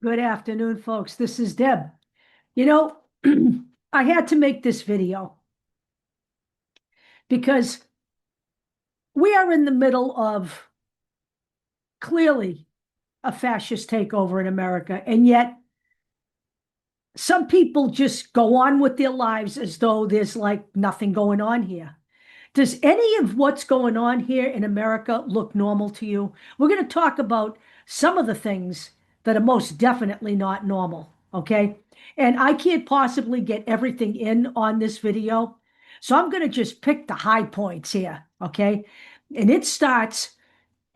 Good afternoon, folks. This is Deb. You know, I had to make this video because we are in the middle of clearly a fascist takeover in America, and yet some people just go on with their lives as though there's like nothing going on here. Does any of what's going on here in America look normal to you? We're going to talk about some of the things that are most definitely not normal, okay? And I can't possibly get everything in on this video, so I'm going to just pick the high points here, okay? And it starts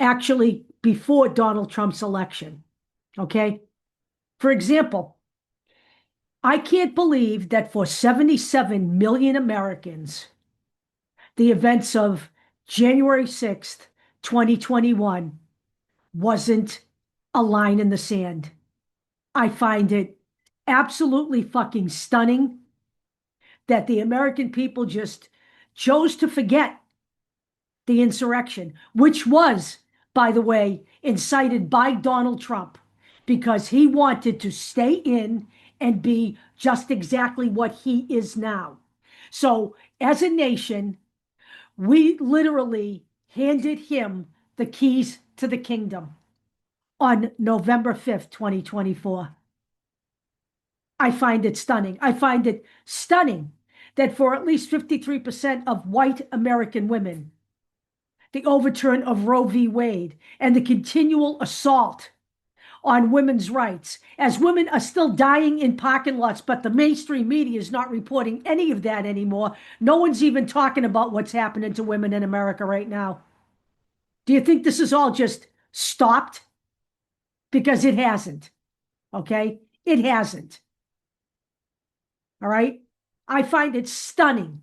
actually before Donald Trump's election, okay? For example, I can't believe that for 77 million Americans, the events of January 6th, 2021 wasn't a line in the sand. I find it absolutely fucking stunning that the American people just chose to forget the insurrection, which was, by the way, incited by Donald Trump because he wanted to stay in and be just exactly what he is now. So, as a nation, we literally handed him the keys to the kingdom on November 5th, 2024. I find it stunning. I find it stunning that for at least 53% of white American women, the overturn of Roe v. Wade and the continual assault on women's rights, as women are still dying in parking lots, but the mainstream media is not reporting any of that anymore. No one's even talking about what's happening to women in America right now. Do you think this is all just stopped? Because it hasn't, okay? It hasn't. All right? I find it stunning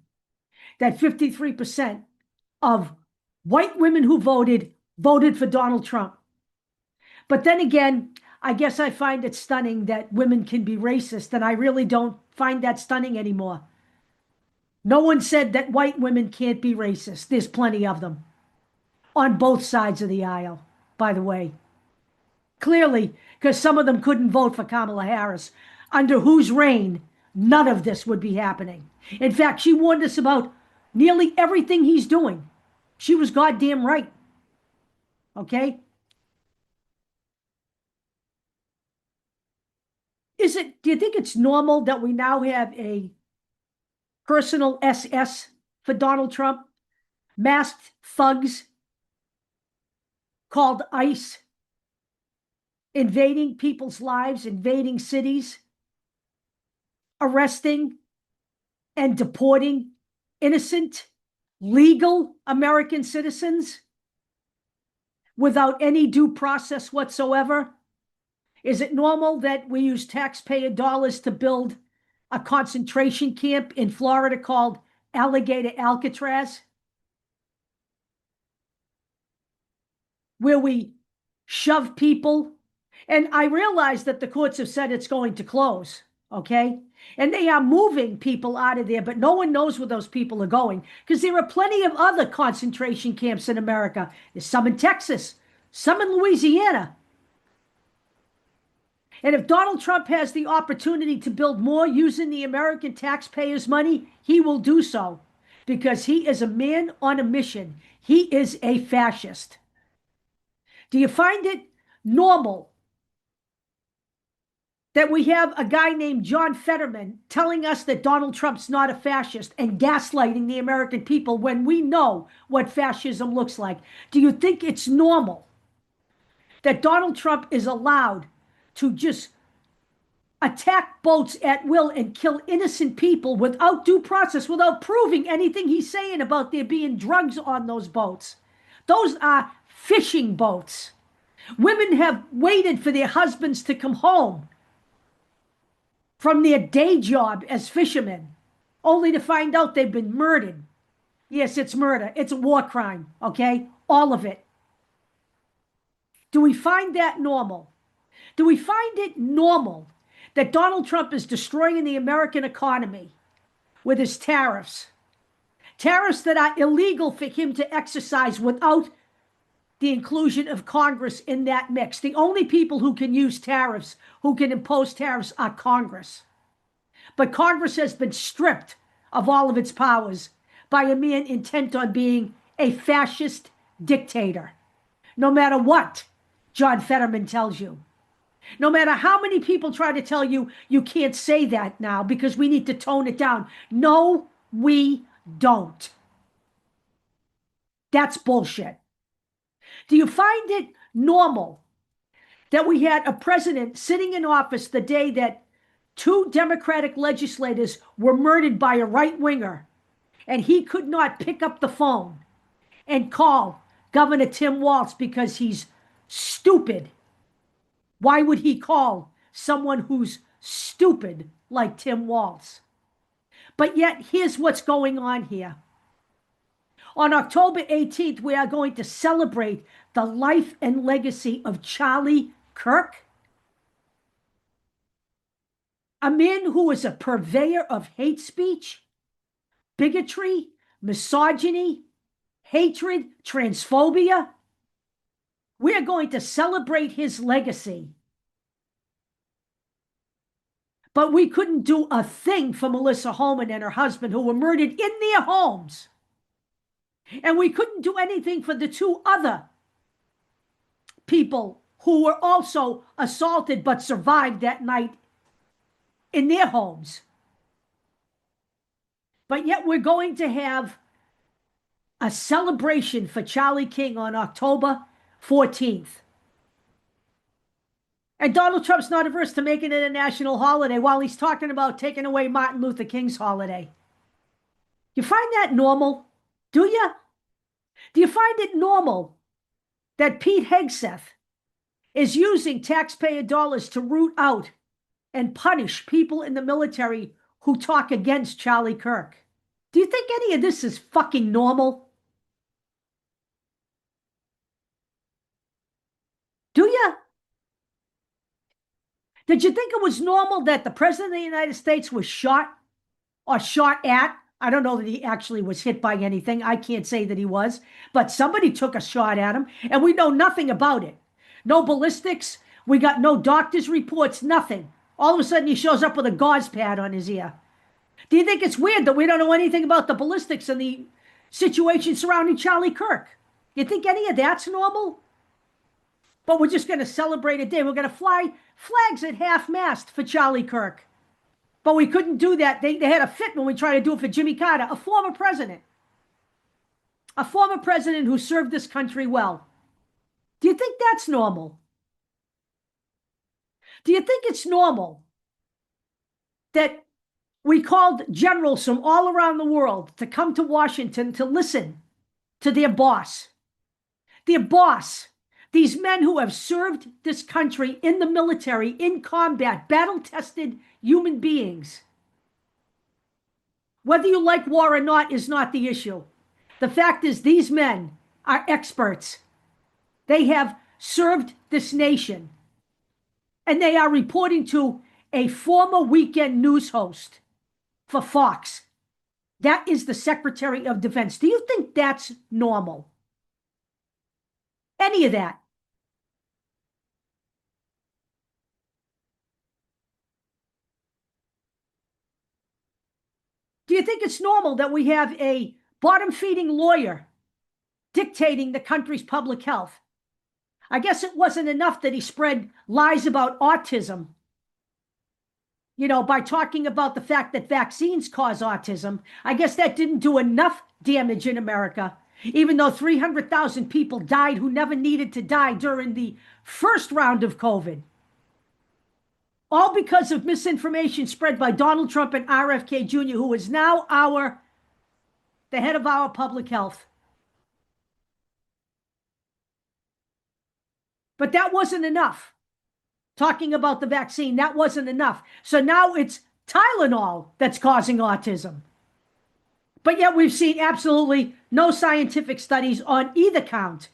that 53% of white women who voted for Donald Trump. But then again, I guess I find it stunning that women can be racist, and I really don't find that stunning anymore. No one said that white women can't be racist. There's plenty of them on both sides of the aisle, by the way. Clearly, because some of them couldn't vote for Kamala Harris, under whose reign none of this would be happening. In fact, she warned us about nearly everything he's doing. She was goddamn right. Okay? Do you think it's normal that we now have a personal SS for Donald Trump? Masked thugs called ICE, invading people's lives, invading cities, arresting and deporting innocent, legal American citizens without any due process whatsoever? Is it normal that we use taxpayer dollars to build a concentration camp in Florida called Alligator Alcatraz, where we shove people? And I realize that the courts have said it's going to close, okay? And they are moving people out of there, but no one knows where those people are going because there are plenty of other concentration camps in America. There's some in Texas, some in Louisiana. And if Donald Trump has the opportunity to build more using the American taxpayers' money, he will do so because he is a man on a mission. He is a fascist. Do you find it normal that we have a guy named John Fetterman telling us that Donald Trump's not a fascist and gaslighting the American people when we know what fascism looks like? Do you think it's normal that Donald Trump is allowed to just attack boats at will and kill innocent people without due process, without proving anything he's saying about there being drugs on those boats? Those are fishing boats. Women have waited for their husbands to come home from their day job as fishermen, only to find out they've been murdered. Yes, it's murder. It's a war crime, okay? All of it. Do we find that normal? Do we find it normal that Donald Trump is destroying the American economy with his tariffs? Tariffs that are illegal for him to exercise without the inclusion of Congress in that mix. The only people who can use tariffs, who can impose tariffs, are Congress. But Congress has been stripped of all of its powers by a man intent on being a fascist dictator. No matter what John Fetterman tells you. No matter how many people try to tell you you can't say that now because we need to tone it down. No, we don't. That's bullshit. Do you find it normal that we had a president sitting in office the day that two Democratic legislators were murdered by a right-winger, and he could not pick up the phone and call Governor Tim Walz because he's stupid? Why would he call someone who's stupid like Tim Walz? But yet, here's what's going on here. On October 18th, we are going to celebrate the life and legacy of Charlie Kirk, a man who is a purveyor of hate speech, bigotry, misogyny, hatred, transphobia. We are going to celebrate his legacy. But we couldn't do a thing for Melissa Holman and her husband, who were murdered in their homes. And we couldn't do anything for the two other people who were also assaulted but survived that night in their homes. But yet we're going to have a celebration for Charlie King on October 14th. And Donald Trump's not averse to making it a national holiday while he's talking about taking away Martin Luther King's holiday. You find that normal? Do you? Do you find it normal that Pete Hegseth is using taxpayer dollars to root out and punish people in the military who talk against Charlie Kirk? Do you think any of this is fucking normal? Do you? Did you think it was normal that the President of the United States was shot or shot at? I don't know that he actually was hit by anything. I can't say that he was, but somebody took a shot at him, and we know nothing about it. No ballistics. We got no doctor's reports, nothing. All of a sudden, he shows up with a gauze pad on his ear. Do you think it's weird that we don't know anything about the ballistics and the situation surrounding Charlie Kirk? You think any of that's normal? But we're just going to celebrate a day. We're going to fly flags at half-mast for Charlie Kirk. But we couldn't do that. They had a fit when we tried to do it for Jimmy Carter, a former president. A former president who served this country well. Do you think that's normal? Do you think it's normal that we called generals from all around the world to come to Washington to listen to their boss? Their boss. These men who have served this country in the military, in combat, battle-tested human beings. Whether you like war or not is not the issue. The fact is, these men are experts. They have served this nation. And they are reporting to a former weekend news host for Fox. That is the Secretary of Defense. Do you think that's normal? Any of that? Do you think it's normal that we have a bottom-feeding lawyer dictating the country's public health? I guess it wasn't enough that he spread lies about autism, by talking about the fact that vaccines cause autism. I guess that didn't do enough damage in America, even though 300,000 people died who never needed to die during the first round of COVID. All because of misinformation spread by Donald Trump and RFK Jr., who is now the head of our public health. But that wasn't enough. Talking about the vaccine, that wasn't enough. So now it's Tylenol that's causing autism. But yet we've seen absolutely no scientific studies on either count,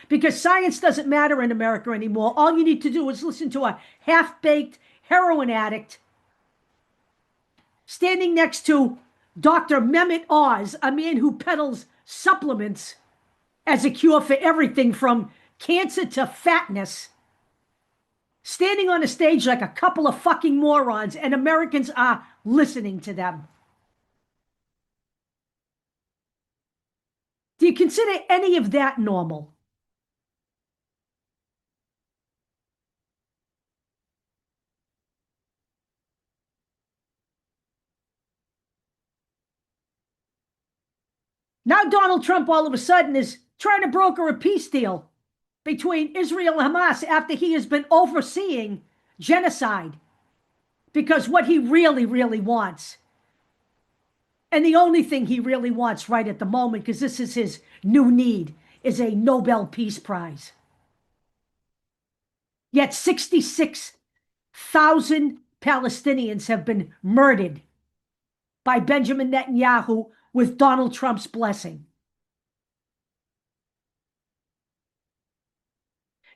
because science doesn't matter in America anymore. All you need to do is listen to a half-baked heroin addict standing next to Dr. Mehmet Oz, a man who peddles supplements as a cure for everything from cancer to fatness, standing on a stage like a couple of fucking morons, and Americans are listening to them. Do you consider any of that normal? Now Donald Trump all of a sudden is trying to broker a peace deal between Israel and Hamas after he has been overseeing genocide. Because what he really, really wants, and the only thing he really wants right at the moment, because this is his new need, is a Nobel Peace Prize. Yet 66,000 Palestinians have been murdered by Benjamin Netanyahu with Donald Trump's blessing.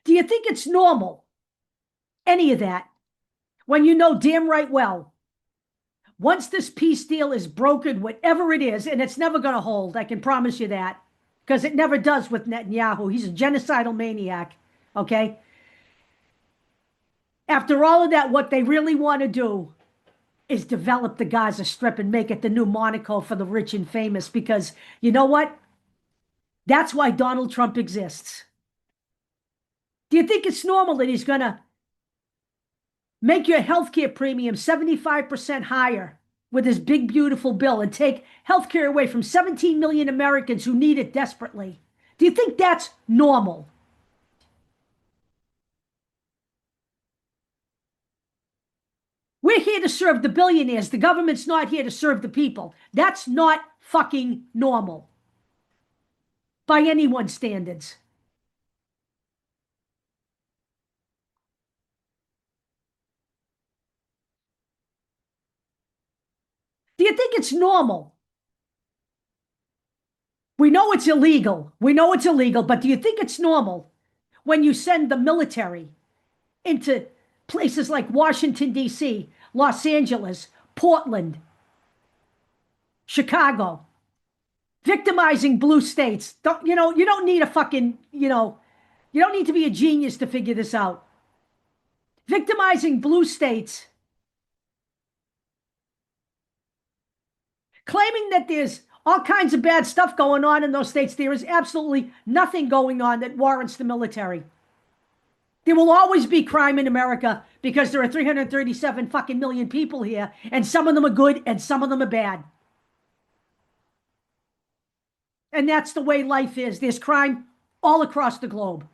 Do you think it's normal, any of that, when you know damn right well, once this peace deal is brokered, whatever it is, and it's never going to hold, I can promise you that, because it never does with Netanyahu. He's a genocidal maniac, okay? After all of that, what they really want to do is develop the Gaza Strip and make it the new Monaco for the rich and famous, because you know what? That's why Donald Trump exists. Do you think it's normal that he's going to make your healthcare premium 75% higher with his big, beautiful bill and take healthcare away from 17 million Americans who need it desperately? Do you think that's normal? We're here to serve the billionaires. The government's not here to serve the people. That's not fucking normal by anyone's standards. Do you think it's normal? We know it's illegal. We know it's illegal, but do you think it's normal when you send the military into places like Washington, D.C., Los Angeles, Portland, Chicago, victimizing blue states? You don't need a fucking, you don't need to be a genius to figure this out. Victimizing blue states, claiming that there's all kinds of bad stuff going on in those states. There is absolutely nothing going on that warrants the military. There will always be crime in America because there are 337 fucking million people here, and some of them are good and some of them are bad. And that's the way life is. There's crime all across the globe.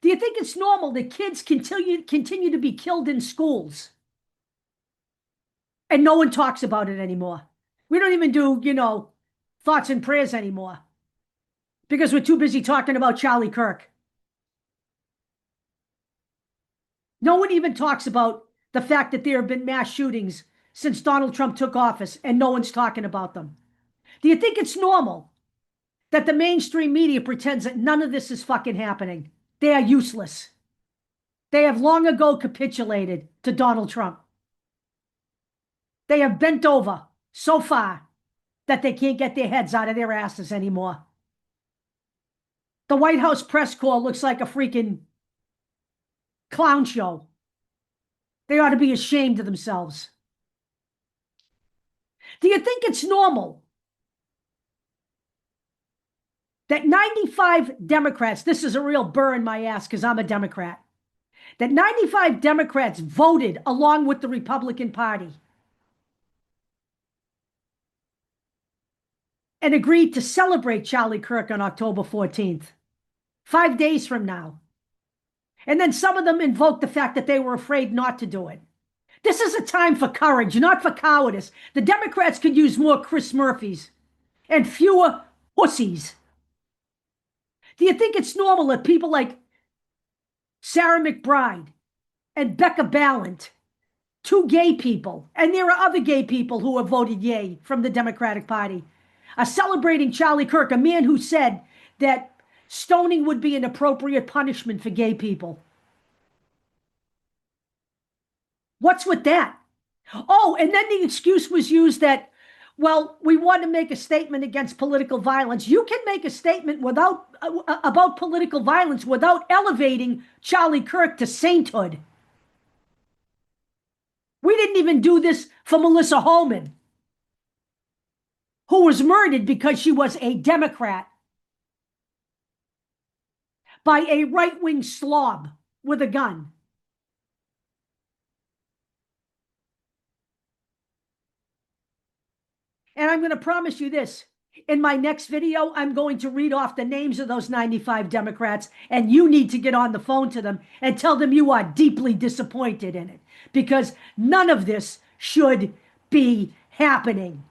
Do you think it's normal that kids continue to be killed in schools? And no one talks about it anymore. We don't even do, thoughts and prayers anymore because we're too busy talking about Charlie Kirk. No one even talks about the fact that there have been mass shootings since Donald Trump took office, and no one's talking about them. Do you think it's normal that the mainstream media pretends that none of this is fucking happening? They are useless. They have long ago capitulated to Donald Trump. They have bent over so far that they can't get their heads out of their asses anymore. The White House press corps looks like a freaking clown show. They ought to be ashamed of themselves. Do you think it's normal that 95 Democrats, this is a real burr in my ass because I'm a Democrat, that 95 Democrats voted along with the Republican Party and agreed to celebrate Charlie Kirk on October 14th, 5 days from now? And then some of them invoked the fact that they were afraid not to do it. This is a time for courage, not for cowardice. The Democrats could use more Chris Murphys and fewer pussies. Do you think it's normal that people like Sarah McBride and Becca Balint, two gay people, and there are other gay people who have voted yay from the Democratic Party, are celebrating Charlie Kirk, a man who said that stoning would be an appropriate punishment for gay people? What's with that? Oh, and then the excuse was used that, well, we want to make a statement against political violence. You can make a statement about political violence without elevating Charlie Kirk to sainthood. We didn't even do this for Melissa Holman, who was murdered because she was a Democrat by a right-wing slob with a gun. And I'm going to promise you this. In my next video, I'm going to read off the names of those 95 Democrats, and you need to get on the phone to them and tell them you are deeply disappointed in it, because none of this should be happening.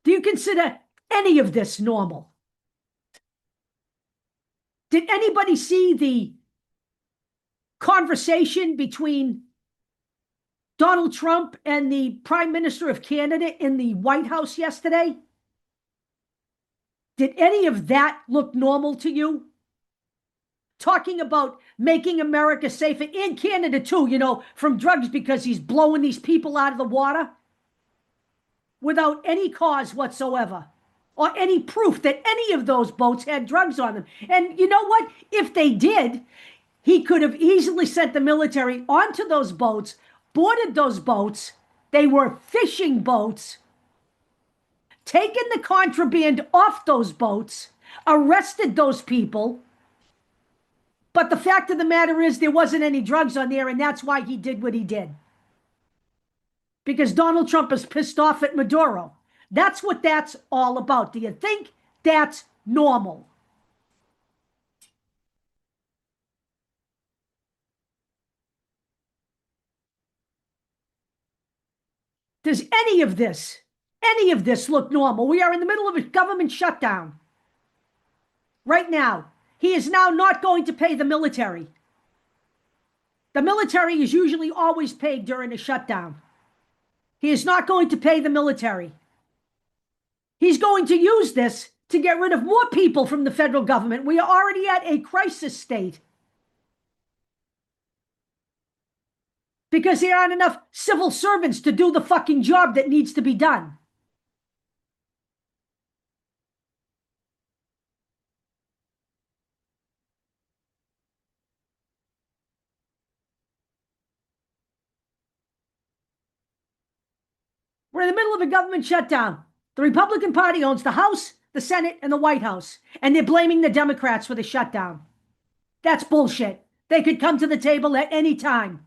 Do you consider any of this normal? Did anybody see the conversation between Donald Trump and the Prime Minister of Canada in the White House yesterday? Did any of that look normal to you? Talking about making America safer, in Canada too, you know, from drugs, because he's blowing these people out of the water without any cause whatsoever, or any proof that any of those boats had drugs on them. And you know what? If they did, he could have easily sent the military onto those boats, boarded those boats. They were fishing boats, taken the contraband off those boats, arrested those people. But the fact of the matter is there wasn't any drugs on there, and that's why he did what he did. Because Donald Trump is pissed off at Maduro. That's what that's all about. Do you think that's normal? Does any of this look normal? We are in the middle of a government shutdown right now. He is now not going to pay the military. The military is usually always paid during a shutdown. He is not going to pay the military. He's going to use this to get rid of more people from the federal government. We are already at a crisis state because there aren't enough civil servants to do the fucking job that needs to be done. We're in the middle of a government shutdown. The Republican Party owns the House, the Senate, and the White House, and they're blaming the Democrats for the shutdown. That's bullshit. They could come to the table at any time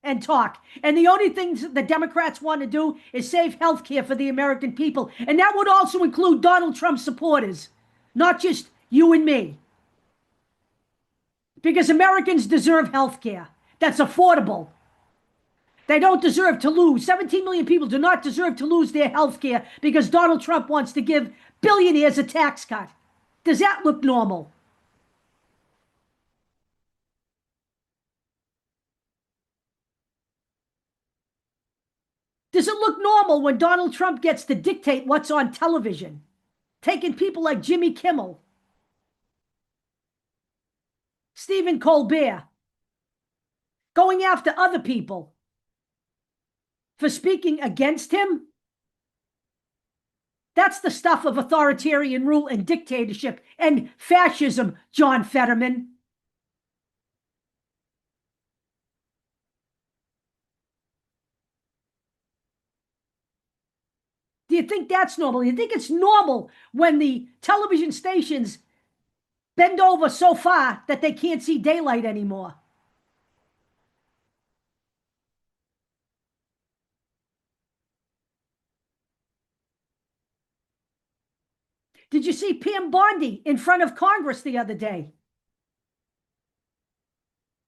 and talk. And the only things the Democrats want to do is save health care for the American people. And that would also include Donald Trump supporters, not just you and me. Because Americans deserve health care that's affordable. They don't deserve to lose. 17 million people do not deserve to lose their health care because Donald Trump wants to give billionaires a tax cut. Does that look normal? Does it look normal when Donald Trump gets to dictate what's on television? Taking people like Jimmy Kimmel, Stephen Colbert, going after other people for speaking against him? That's the stuff of authoritarian rule and dictatorship and fascism, John Fetterman. Do you think that's normal? Do you think it's normal when the television stations bend over so far that they can't see daylight anymore? Did you see Pam Bondi in front of Congress the other day?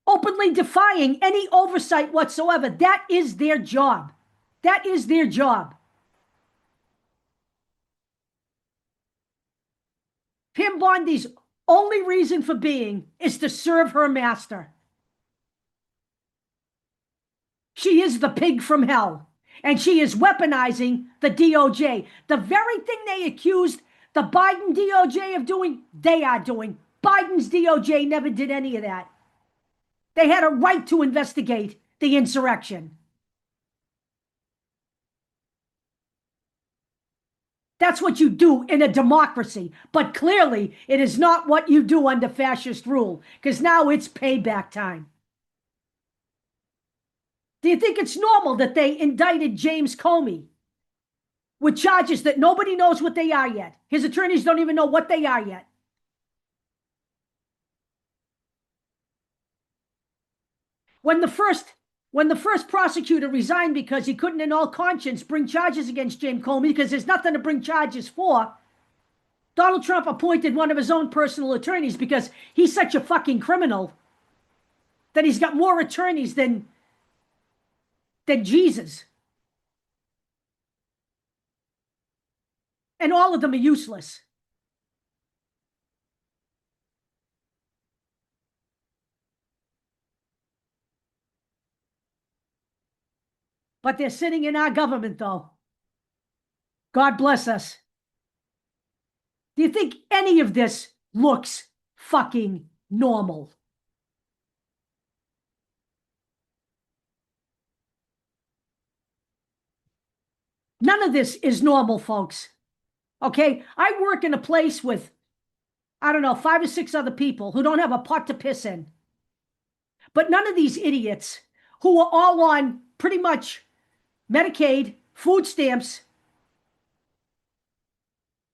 Openly defying any oversight whatsoever. That is their job. That is their job. Pam Bondi's only reason for being is to serve her master. She is the pig from hell, and she is weaponizing the DOJ. The very thing they accused the Biden DOJ of doing, they are doing. Biden's DOJ never did any of that. They had a right to investigate the insurrection. That's what you do in a democracy. But clearly, it is not what you do under fascist rule, because now it's payback time. Do you think it's normal that they indicted James Comey with charges that nobody knows what they are yet? His attorneys don't even know what they are yet. When the first prosecutor resigned because he couldn't in all conscience bring charges against James Comey because there's nothing to bring charges for, Donald Trump appointed one of his own personal attorneys because he's such a fucking criminal that he's got more attorneys than Jesus. And all of them are useless. But they're sitting in our government, though. God bless us. Do you think any of this looks fucking normal? None of this is normal, folks. Okay? I work in a place with, I don't know, 5 or 6 other people who don't have a pot to piss in. But none of these idiots who are all on pretty much Medicaid, food stamps,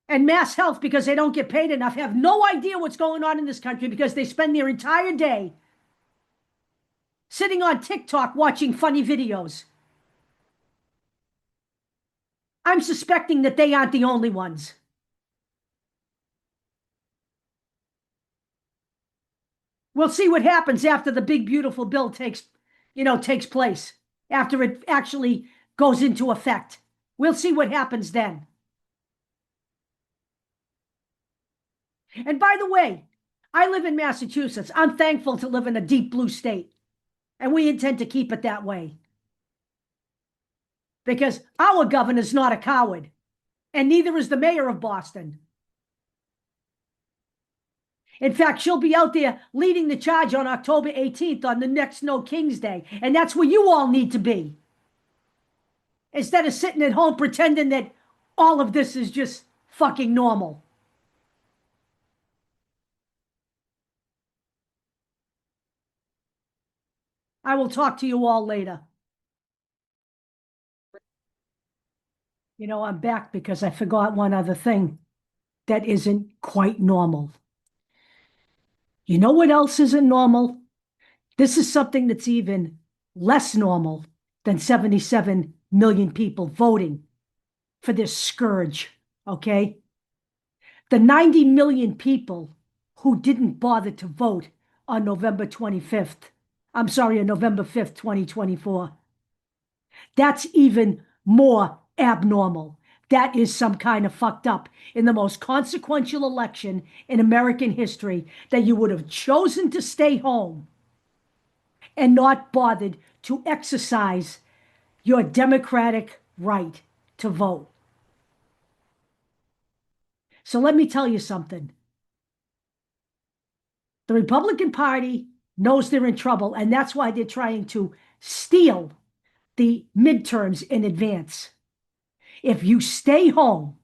and mass health because they don't get paid enough have no idea what's going on in this country because they spend their entire day sitting on TikTok watching funny videos. I'm suspecting that they aren't the only ones. We'll see what happens after the big, beautiful bill takes place, after it actually goes into effect. We'll see what happens then. And by the way, I live in Massachusetts. I'm thankful to live in a deep blue state, and we intend to keep it that way. Because our governor's not a coward, and neither is the mayor of Boston. In fact, she'll be out there leading the charge on October 18th on the next No King's Day, and that's where you all need to be. Instead of sitting at home pretending that all of this is just fucking normal. I will talk to you all later. You know, I'm back because I forgot one other thing that isn't quite normal. You know what else isn't normal? This is something that's even less normal than 77 million people voting for this scourge, okay? The 90 million people who didn't bother to vote on November 25th. I'm sorry, on November 5th, 2024. That's even more abnormal. That is some kind of fucked up in the most consequential election in American history, that you would have chosen to stay home and not bothered to exercise your democratic right to vote. So let me tell you something. The Republican Party knows they're in trouble, and that's why they're trying to steal the midterms in advance. If you stay home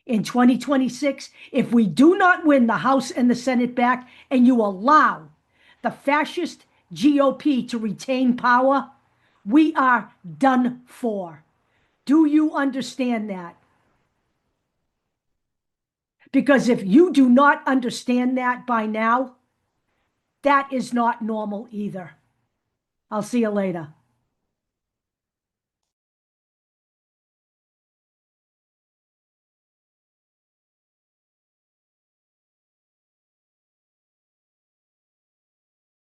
in 2026, if we do not win the House and the Senate back, and you allow the fascist GOP to retain power, we are done for. Do you understand that? Because if you do not understand that by now, that is not normal either. I'll see you later.